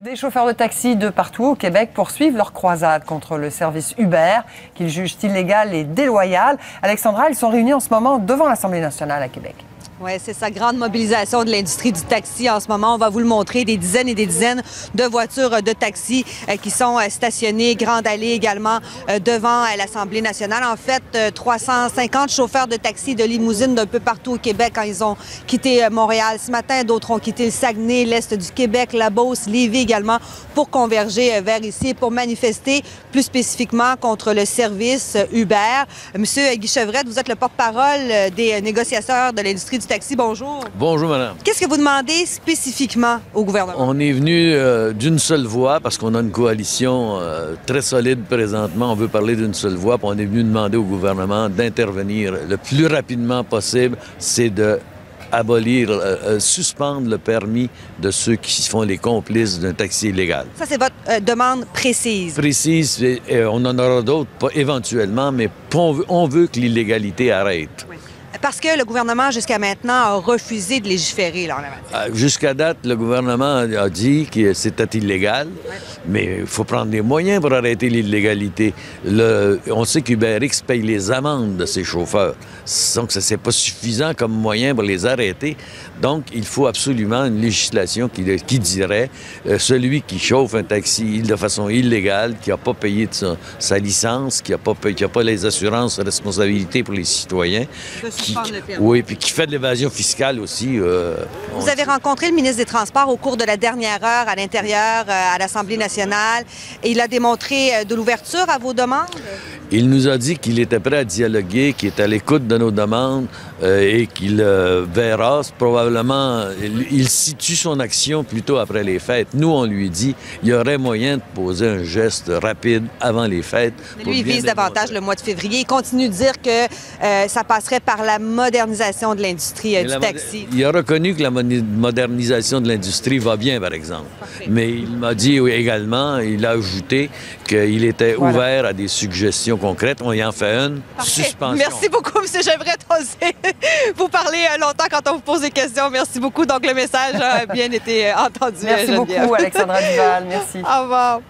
Des chauffeurs de taxi de partout au Québec poursuivent leur croisade contre le service Uber, qu'ils jugent illégal et déloyal. Alexandra, ils sont réunis en ce moment devant l'Assemblée nationale à Québec. Oui, c'est sa grande mobilisation de l'industrie du taxi en ce moment. On va vous le montrer, des dizaines et des dizaines de voitures de taxi qui sont stationnées, Grande Allée également, devant l'Assemblée nationale. En fait, 350 chauffeurs de taxi, de limousines d'un peu partout au Québec quand ils ont quitté Montréal ce matin. D'autres ont quitté le Saguenay, l'Est du Québec, la Beauce, Lévis également, pour converger vers ici, pour manifester plus spécifiquement contre le service Uber. Monsieur Guy Chevrette, vous êtes le porte-parole des négociateurs de l'industrie du taxi. Bonjour. Bonjour, madame. Qu'est-ce que vous demandez spécifiquement au gouvernement? On est venu d'une seule voix parce qu'on a une coalition très solide présentement. On veut parler d'une seule voix. Puis on est venu demander au gouvernement d'intervenir le plus rapidement possible. C'est de abolir, suspendre le permis de ceux qui font les complices d'un taxi illégal. Ça, c'est votre demande précise. Précise, on en aura d'autres, pas éventuellement, mais on veut que l'illégalité arrête. Oui. Parce que le gouvernement, jusqu'à maintenant, a refusé de légiférer là, en la matière. Jusqu'à date, le gouvernement a dit que c'était illégal, mais il faut prendre des moyens pour arrêter l'illégalité. On sait qu'UberX paye les amendes de ses chauffeurs. Donc, ça, c'est pas suffisant comme moyen pour les arrêter. Donc, il faut absolument une législation qui dirait celui qui chauffe un taxi de façon illégale, qui n'a pas payé de sa licence, qui n'a pas les assurances de responsabilité pour les citoyens, oui, puis qui fait de l'évasion fiscale aussi. Vous avez rencontré le ministre des Transports au cours de la dernière heure à l'intérieur, à l'Assemblée nationale, et il a démontré de l'ouverture à vos demandes? Il nous a dit qu'il était prêt à dialoguer, qu'il est à l'écoute de nos demandes et qu'il verra probablement. Il situe son action plutôt après les fêtes. Nous, on lui dit qu'il y aurait moyen de poser un geste rapide avant les fêtes. Mais lui, il vise davantage le mois de février. Il continue de dire que ça passerait par la modernisation de l'industrie du taxi. Il a reconnu que la modernisation de l'industrie va bien, par exemple. Parfait. Mais il m'a dit également, il a ajouté qu'il était ouvert à des suggestions concrètes. On y en fait une. Parfait. Suspension. Merci beaucoup, M. Chevrette. On sait vous parler longtemps quand on vous pose des questions. Merci beaucoup. Donc, le message a bien été entendu. Merci beaucoup, Alexandra Duval. Merci. Au revoir.